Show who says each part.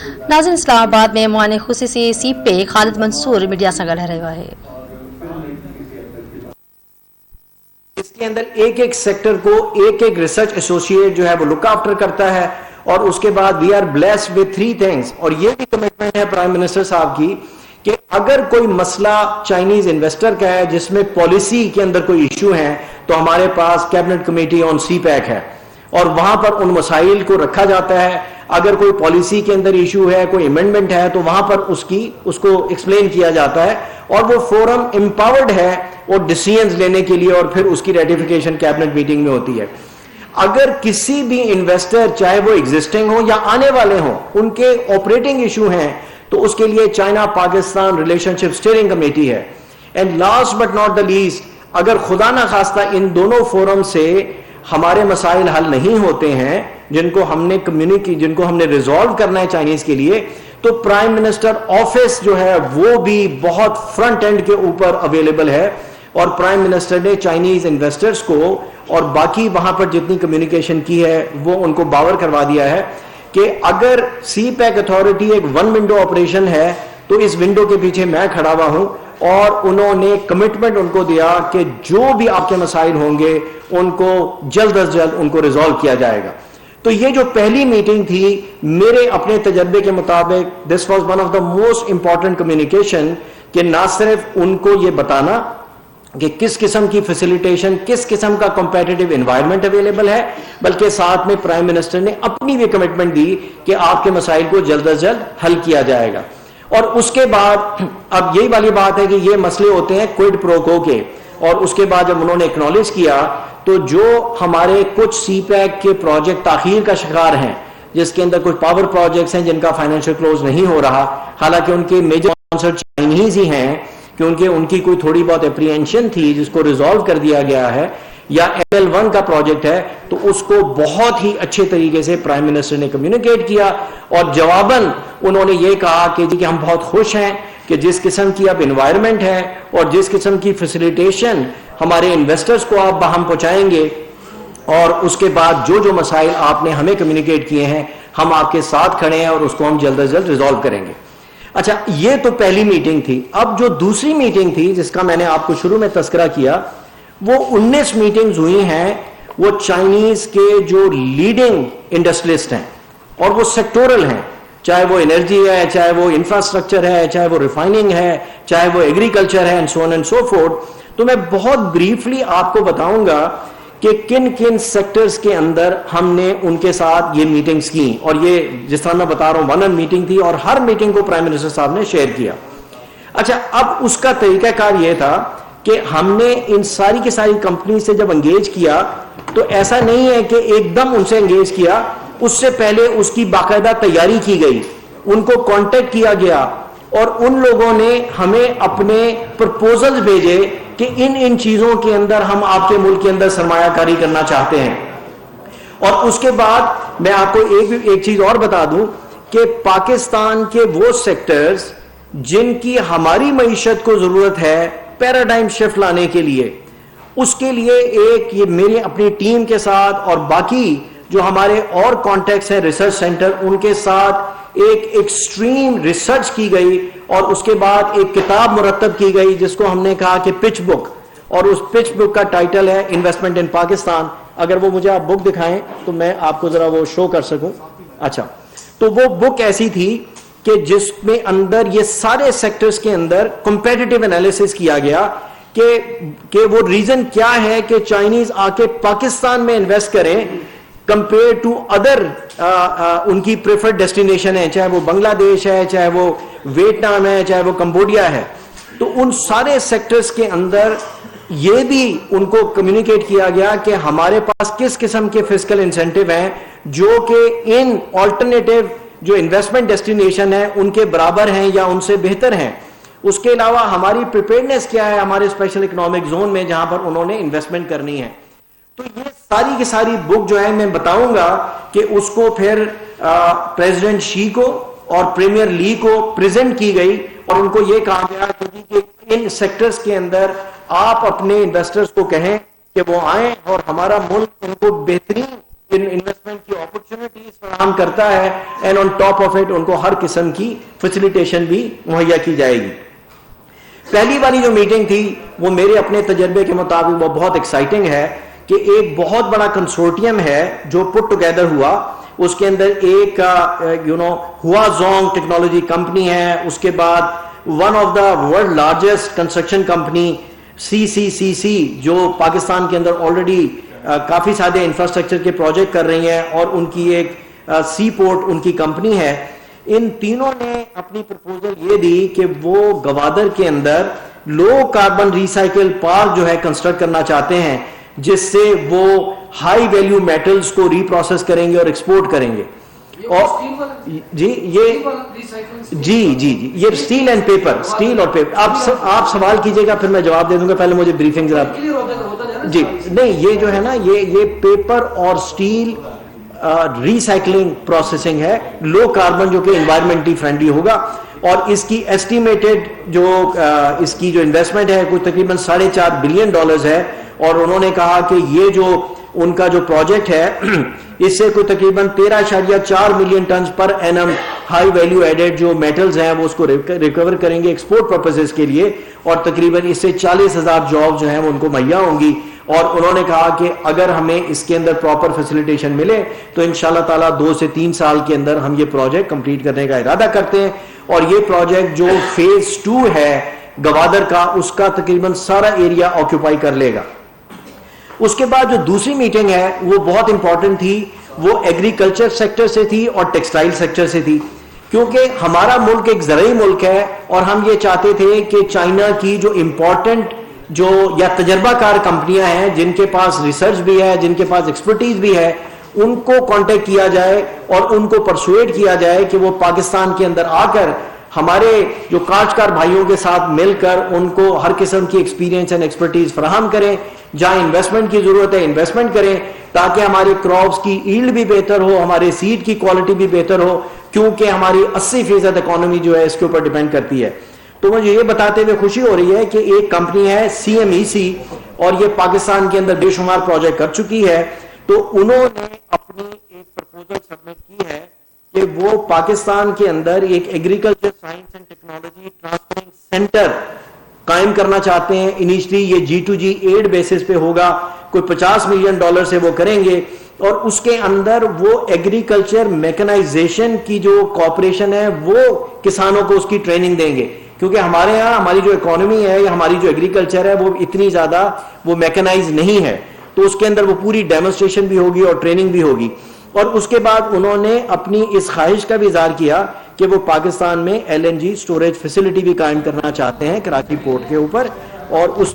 Speaker 1: नाज़रीन, इस्लामाबाद में मुआने खुसूसी सीट पे खालिद मंसूर मीडिया से ॻाल्हाए रहियो आहे।
Speaker 2: इसके अंदर एक एक सेक्टर को एक एक रिसर्च एसोसिएट जो है वो लुक आफ्टर करता है, और उसके बाद we are blessed with 3 things. और ये भी कमिटमेंट है प्राइम मिनिस्टर साहब की कि अगर कोई मसला चाइनीज इन्वेस्टर का है जिसमें पॉलिसी के अंदर कोई इशू है, तो हमारे पास कैबिनेट कमेटी ऑन सीपैक है और वहां पर उन मसाइल को रखा जाता है। अगर कोई पॉलिसी के अंदर इशू है, कोई अमेंडमेंट है, तो वहां पर उसको एक्सप्लेन किया जाता है और वो फोरम एम्पावर्ड है और डिसीजंस लेने के लिए, और फिर उसकी रेटिफिकेशन कैबिनेट मीटिंग में होती है। अगर किसी भी इन्वेस्टर, चाहे वो एग्जिस्टिंग हो या आने वाले हो, उनके ऑपरेटिंग इशू हैं, तो उसके लिए China Pakistan relationship steering committee है। And last but not the least, अगर खुदा ना खास्ता इन दोनों फोरम से हमारे मसाइल हल नहीं होते हैं जिनको हमने रिजॉल्व करना है चाइनीज के लिए, तो प्राइम मिनिस्टर ऑफिस जो है वो भी बहुत फ्रंट एंड के ऊपर अवेलेबल है। और प्राइम मिनिस्टर ने चाइनीज इन्वेस्टर्स को और बाकी वहां पर जितनी कम्युनिकेशन की है वो उनको बावर करवा दिया है कि अगर सीपैक अथॉरिटी एक वन विंडो ऑपरेशन है, तो इस विंडो के पीछे मैं खड़ा हुआ हूं। और उन्होंने कमिटमेंट उनको दिया कि जो भी आपके मसाइल होंगे उनको जल्द अज जल्द उनको रिजॉल्व किया जाएगा। तो ये जो पहली मीटिंग थी, मेरे अपने तजर्बे के मुताबिक this was one of the most important communication, कि ना सिर्फ उनको ये बताना कि किस किस्म की फैसिलिटेशन, किस किस्म का कॉम्पिटिटिव एनवायरनमेंट अवेलेबल है, बल्कि साथ में प्राइम मिनिस्टर ने अपनी भी कमिटमेंट दी कि आपके मसाइल को जल्द अज जल्द हल किया जाएगा। और उसके बाद अब यही वाली बात है कि ये मसले होते हैं क्विड प्रो को के, और उसके बाद जब उन्होंने एक्नॉलेज किया, तो जो हमारे कुछ सीपैक के प्रोजेक्ट ताखीर का शिकार हैं, जिसके अंदर कुछ पावर प्रोजेक्ट्स हैं जिनका फाइनेंशियल क्लोज नहीं हो रहा, हालांकि उनके मेजर स्पॉन्सर चाइनीज ही हैं, क्योंकि उनकी कोई थोड़ी बहुत एप्रीहेंशन थी जिसको रिजॉल्व कर दिया गया है, या LL1 का प्रोजेक्ट है, तो उसको बहुत ही अच्छे तरीके से प्राइम मिनिस्टर ने कम्युनिकेट किया। और जवाबन उन्होंने ये कहा कि जी कि हम बहुत खुश हैं कि जिस किस्म की अब एनवायरनमेंट है और जिस किस्म की फैसिलिटेशन हमारे इन्वेस्टर्स को आप हम पहुंचाएंगे, और उसके बाद जो जो मसाइल आपने हमें कम्युनिकेट किए हैं, हम आपके साथ खड़े हैं और उसको हम जल्द अज जल्द रिजॉल्व करेंगे। अच्छा, ये तो पहली मीटिंग थी। अब जो दूसरी मीटिंग थी जिसका मैंने आपको शुरू में तस्करा किया, वो 19 मीटिंग्स हुई हैं। वो चाइनीज के जो लीडिंग इंडस्ट्रियलिस्ट हैं, और वो सेक्टोरल हैं, चाहे वो एनर्जी है, चाहे वो इंफ्रास्ट्रक्चर है, चाहे वो रिफाइनिंग है, चाहे वो एग्रीकल्चर है, and so on and so fourth. तो मैं बहुत ब्रीफली आपको बताऊंगा कि किन किन सेक्टर्स के अंदर हमने उनके साथ ये मीटिंग्स की। और ये जिस तरह मैं बता रहा हूं, वन मीटिंग थी, और हर मीटिंग को प्राइम मिनिस्टर साहब ने शेयर किया। अच्छा, अब उसका तरीकाकार ये था कि हमने इन सारी की सारी कंपनी से जब एंगेज किया, तो ऐसा नहीं है कि एकदम उनसे एंगेज किया, उससे पहले उसकी बाकायदा तैयारी की गई, उनको कांटेक्ट किया गया, और उन लोगों ने हमें अपने प्रपोजल्स भेजे कि इन इन चीजों के अंदर हम आपके मुल्क के अंदर सरमायाकारी करना चाहते हैं। और उसके बाद मैं आपको एक चीज और बता दूं कि पाकिस्तान के वो सेक्टर्स जिनकी हमारी मईशत को जरूरत है पैराडाइम शिफ्ट लाने के लिए, उसके लिए एक ये मेरी अपनी टीम के साथ और बाकी जो हमारे और कॉन्टेक्ट्स हैं रिसर्च सेंटर, उनके साथ एक एक्सट्रीम रिसर्च की गई, और उसके बाद एक किताब मुरतब की गई जिसको हमने कहा कि पिच बुक, और उस पिच बुक का टाइटल है इन्वेस्टमेंट इन पाकिस्तान। अगर वो मुझे आप बुक दिखाएं तो मैं आपको जरा वो शो कर सकूं। अच्छा, तो वो बुक ऐसी थी कि जिसमें अंदर ये सारे सेक्टर्स के अंदर कंपेटिटिव एनालिसिस किया गया कि वो रीजन क्या है कि चाइनीज आके पाकिस्तान में इन्वेस्ट करें कंपेयर टू अदर उनकी प्रेफर्ड डेस्टिनेशन है, चाहे वो बांग्लादेश है, चाहे वो वियतनाम है, चाहे वो कंबोडिया है। तो उन सारे सेक्टर्स के अंदर ये भी उनको कम्युनिकेट किया गया कि हमारे पास किस किस्म के फिस्कल इंसेंटिव हैं जो कि इन ऑल्टरनेटिव जो इन्वेस्टमेंट डेस्टिनेशन है उनके बराबर हैं या उनसे बेहतर हैं। उसके अलावा हमारी प्रिपेयर्डनेस क्या है हमारे स्पेशल इकोनॉमिक जोन में जहां पर उन्होंने इन्वेस्टमेंट करनी है। तो ये सारी की सारी बुक जो है मैं बताऊंगा कि उसको फिर प्रेसिडेंट शी को और प्रीमियर ली को प्रेजेंट की गई और उनको ये कहा गया कि इन सेक्टर्स के अंदर आप अपने इन्वेस्टर्स को कहें कि वो आए और हमारा मुल्क उनको बेहतरीन انویسٹمنٹ کی اپرچونٹیز فراہم کرتا ہے and on top of it in کو ہر قسم کی فیسیلیٹیشن بھی مہیا کی جائے گی. پہلی والی جو میٹنگ تھی وہ میرے اپنے تجربے کے مطابق وہ بہت ایکسائٹنگ ہے کہ ایک بہت بڑا کنسورٹیم ہے جو پٹ ٹوگیدر ہوا. اس کے اندر ایک ہوا زونگ ٹیکنالوجی کمپنی ہے, اس کے بعد one of the world largest construction company CCCC جو پاکستان کے اندر آلریڈی کافی سارے انفراسٹرکچر کے پروجیکٹ کر رہی ہیں اور ان کی ایک سی پورٹ ان کی کمپنی ہے. ان تینوں نے اپنی پرپوزل یہ دی کہ وہ گوادر کے اندر لو کاربن ریسائکل پارک جو ہے کنسٹرکٹ کرنا چاہتے ہیں جس سے وہ ہائی ویلیو میٹلز کو ری پروسیس کریں گے اور ایکسپورٹ کریں گے. اور جی یہ اسٹیل اینڈ پیپر, اسٹیل اور پیپر. آپ سوال کیجئے گا پھر میں جواب دے دوں گا, پہلے مجھے بریفنگ ذرا. جی نہیں, یہ جو ہے نا یہ پیپر اور اسٹیل ریسائکلنگ پروسیسنگ ہے, لو کاربن جو کہ انوائرمنٹلی فرینڈلی ہوگا. اور اس کی ایسٹیمیٹڈ جو اس کی جو انویسٹمنٹ ہے کوئی تقریباً $4.5 بلین ہے. اور انہوں نے کہا کہ یہ جو ان کا جو پروجیکٹ ہے اس سے کوئی تقریباً 13.4 million tons per annum high value added جو میٹلز ہیں وہ اس کو ریکور کریں گے ایکسپورٹ پرپسز کے لیے, اور تقریباً اس سے 40,000 جاب جو ہیں وہ ان کو مہیا ہوں گی. اور انہوں نے کہا کہ اگر ہمیں اس کے اندر پراپر فیسیلیٹیشن ملے تو انشاءاللہ تعالیٰ 2 سے 3 سال کے اندر ہم یہ پروجیکٹ کمپلیٹ کرنے کا ارادہ کرتے ہیں. اور یہ پروجیکٹ جو فیز 2 ہے گوادر کا, اس کا تقریباً سارا ایریا آکوپائی کر لے گا. اس کے بعد جو دوسری میٹنگ ہے وہ بہت امپورٹنٹ تھی, وہ ایگریکلچر سیکٹر سے تھی اور ٹیکسٹائل سیکٹر سے تھی, کیونکہ ہمارا ملک ایک زرعی ملک ہے اور ہم یہ چاہتے تھے کہ چائنا کی جو امپورٹنٹ جو یا تجربہ کار کمپنیاں ہیں جن کے پاس ریسرچ بھی ہے, جن کے پاس ایکسپرٹیز بھی ہے, ان کو کانٹیکٹ کیا جائے اور ان کو پرسویٹ کیا جائے کہ وہ پاکستان کے اندر آ کر ہمارے جو کاشتکار بھائیوں کے ساتھ مل کر ان کو ہر قسم کی ایکسپیرینس اینڈ ایکسپرٹیز فراہم کریں. جہاں انویسٹمنٹ کی ضرورت ہے انویسٹمنٹ کریں تاکہ ہمارے کراپس کی ایلڈ بھی بہتر ہو, ہمارے سیڈ کی کوالٹی بھی بہتر ہو, کیونکہ ہماری 80% اکانومی جو ہے اس کے اوپر ڈیپینڈ کرتی ہے. تو مجھے یہ بتاتے ہوئے خوشی ہو رہی ہے کہ ایک کمپنی ہے CMEC اور یہ پاکستان کے اندر بے شمار پروجیکٹ کر چکی ہے. تو انہوں نے اپنی ایک پرپوزل سبمٹ کی ہے کہ وہ پاکستان کے اندر ایک agriculture science and technology transferring centre قائم کرنا چاہتے ہیں. انیشلی یہ G2G ایڈ بیسس پہ ہوگا, کوئی $50 ملین سے وہ کریں گے, اور اس کے اندر وہ ایگریکلچر میکنائزیشن کی جو کوآپریشن ہے وہ کسانوں کو اس کی ٹریننگ دیں گے, کیونکہ ہمارے ہاں ہماری جو اکانومی ہے یا ہماری جو ایگریکلچر ہے وہ اتنی زیادہ وہ میکنائز نہیں ہے. تو اس کے اندر وہ پوری ڈیمونسٹریشن بھی ہوگی اور ٹریننگ بھی ہوگی. اور اس کے بعد انہوں نے اپنی اس خواہش کا بھی اظہار کیا کہ وہ پاکستان میں LNG سٹوریج فیسلٹی بھی قائم کرنا چاہتے ہیں کراچی پورٹ کے اوپر, اور اس